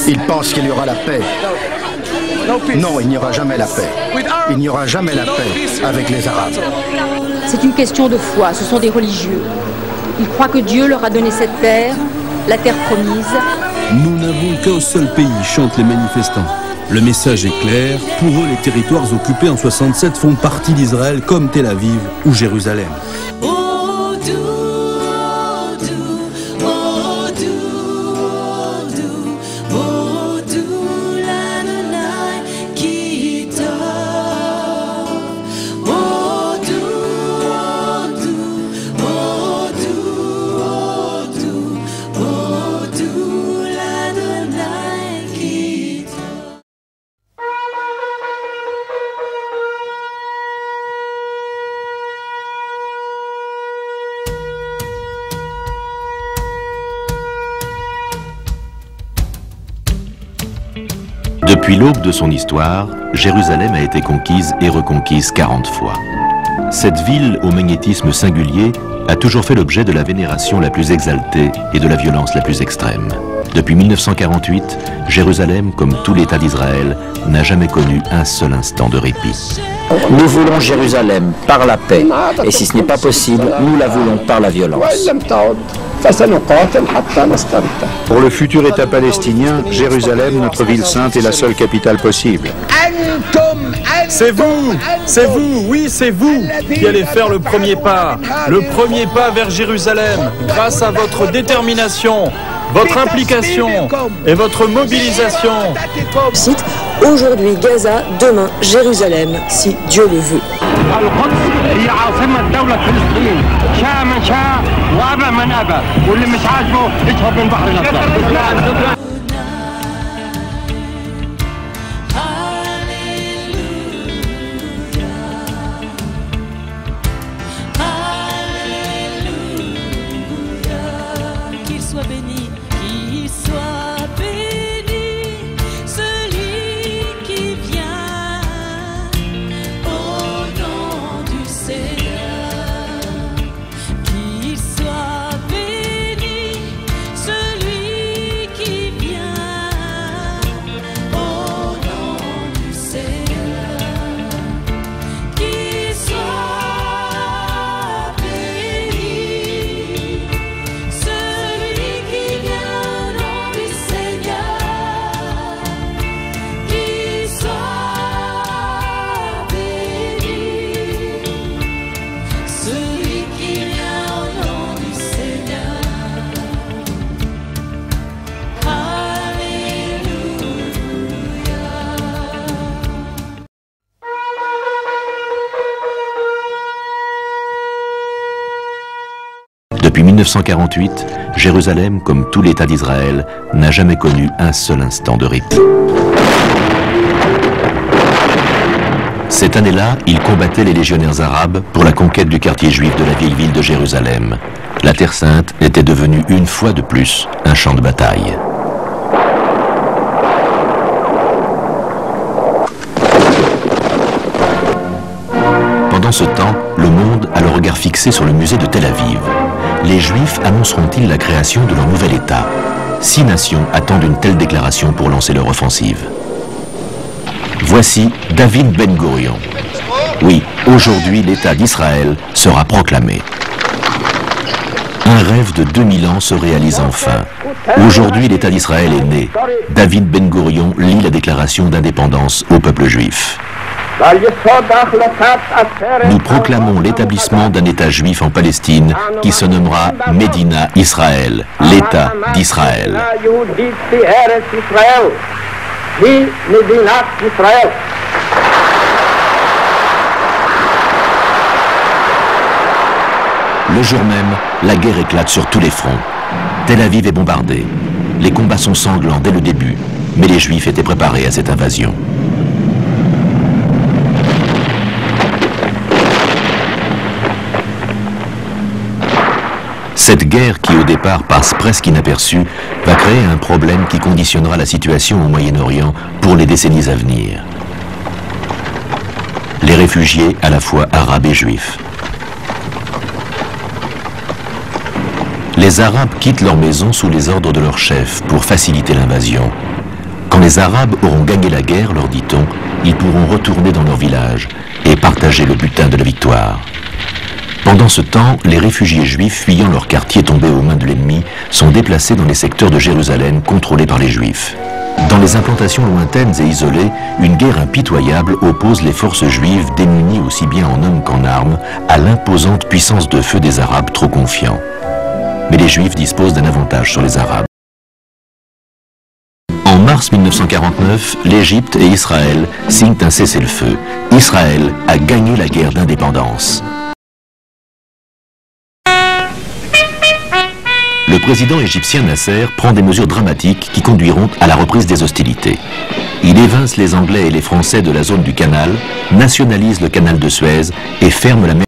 Ils pensent qu'il y aura la paix. Non, il n'y aura jamais la paix. Il n'y aura jamais la paix avec les Arabes. C'est une question de foi, ce sont des religieux. Ils croient que Dieu leur a donné cette terre, la terre promise. Nous n'avons qu'un seul pays, chantent les manifestants. Le message est clair, pour eux les territoires occupés en 67 font partie d'Israël comme Tel Aviv ou Jérusalem. Depuis l'aube de son histoire, Jérusalem a été conquise et reconquise 40 fois. Cette ville au magnétisme singulier a toujours fait l'objet de la vénération la plus exaltée et de la violence la plus extrême. Depuis 1948, Jérusalem, comme tout l'État d'Israël, n'a jamais connu un seul instant de répit. Nous voulons Jérusalem par la paix, et si ce n'est pas possible, nous la voulons par la violence. Pour le futur État palestinien, Jérusalem, notre ville sainte, est la seule capitale possible. C'est vous, oui, c'est vous qui allez faire le premier pas vers Jérusalem, grâce à votre détermination, votre implication et votre mobilisation. Cite, aujourd'hui Gaza, demain Jérusalem, si Dieu le veut. Qu'il soit béni, qu'il soit béni, celui qui vient au nom du Seigneur. Qu'il soit béni, celui qui vient au nom du Seigneur. Qu'il soit béni, celui qui vient au nom du Seigneur. Qu'il soit béni, celui qui vient au nom du Seigneur. Depuis 1948, Jérusalem, comme tout l'État d'Israël, n'a jamais connu un seul instant de répit. Cette année-là, il combattait les légionnaires arabes pour la conquête du quartier juif de la vieille ville de Jérusalem. La Terre Sainte était devenue une fois de plus un champ de bataille. Pendant ce temps, le monde a le regard fixé sur le musée de Tel Aviv. Les Juifs annonceront-ils la création de leur nouvel État? 6 nations attendent une telle déclaration pour lancer leur offensive. Voici David Ben Gourion. Oui, aujourd'hui l'État d'Israël sera proclamé. Un rêve de 2000 ans se réalise enfin. Aujourd'hui l'État d'Israël est né. David Ben Gourion lit la déclaration d'indépendance au peuple juif. Nous proclamons l'établissement d'un État juif en Palestine qui se nommera Médina Israël, l'État d'Israël. Le jour même, la guerre éclate sur tous les fronts. Tel Aviv est bombardée. Les combats sont sanglants dès le début, mais les Juifs étaient préparés à cette invasion. Cette guerre qui au départ passe presque inaperçue va créer un problème qui conditionnera la situation au Moyen-Orient pour les décennies à venir. Les réfugiés à la fois arabes et juifs. Les Arabes quittent leur maison sous les ordres de leur chef pour faciliter l'invasion. Quand les Arabes auront gagné la guerre, leur dit-on, ils pourront retourner dans leur village et partager le butin de la victoire. Pendant ce temps, les réfugiés juifs fuyant leur quartier tombé aux mains de l'ennemi sont déplacés dans les secteurs de Jérusalem contrôlés par les Juifs. Dans les implantations lointaines et isolées, une guerre impitoyable oppose les forces juives démunies aussi bien en hommes qu'en armes à l'imposante puissance de feu des Arabes trop confiants. Mais les Juifs disposent d'un avantage sur les Arabes. En mars 1949, l'Égypte et Israël signent un cessez-le-feu. Israël a gagné la guerre d'indépendance. Le président égyptien Nasser prend des mesures dramatiques qui conduiront à la reprise des hostilités. Il évince les Anglais et les Français de la zone du canal, nationalise le canal de Suez et ferme la mer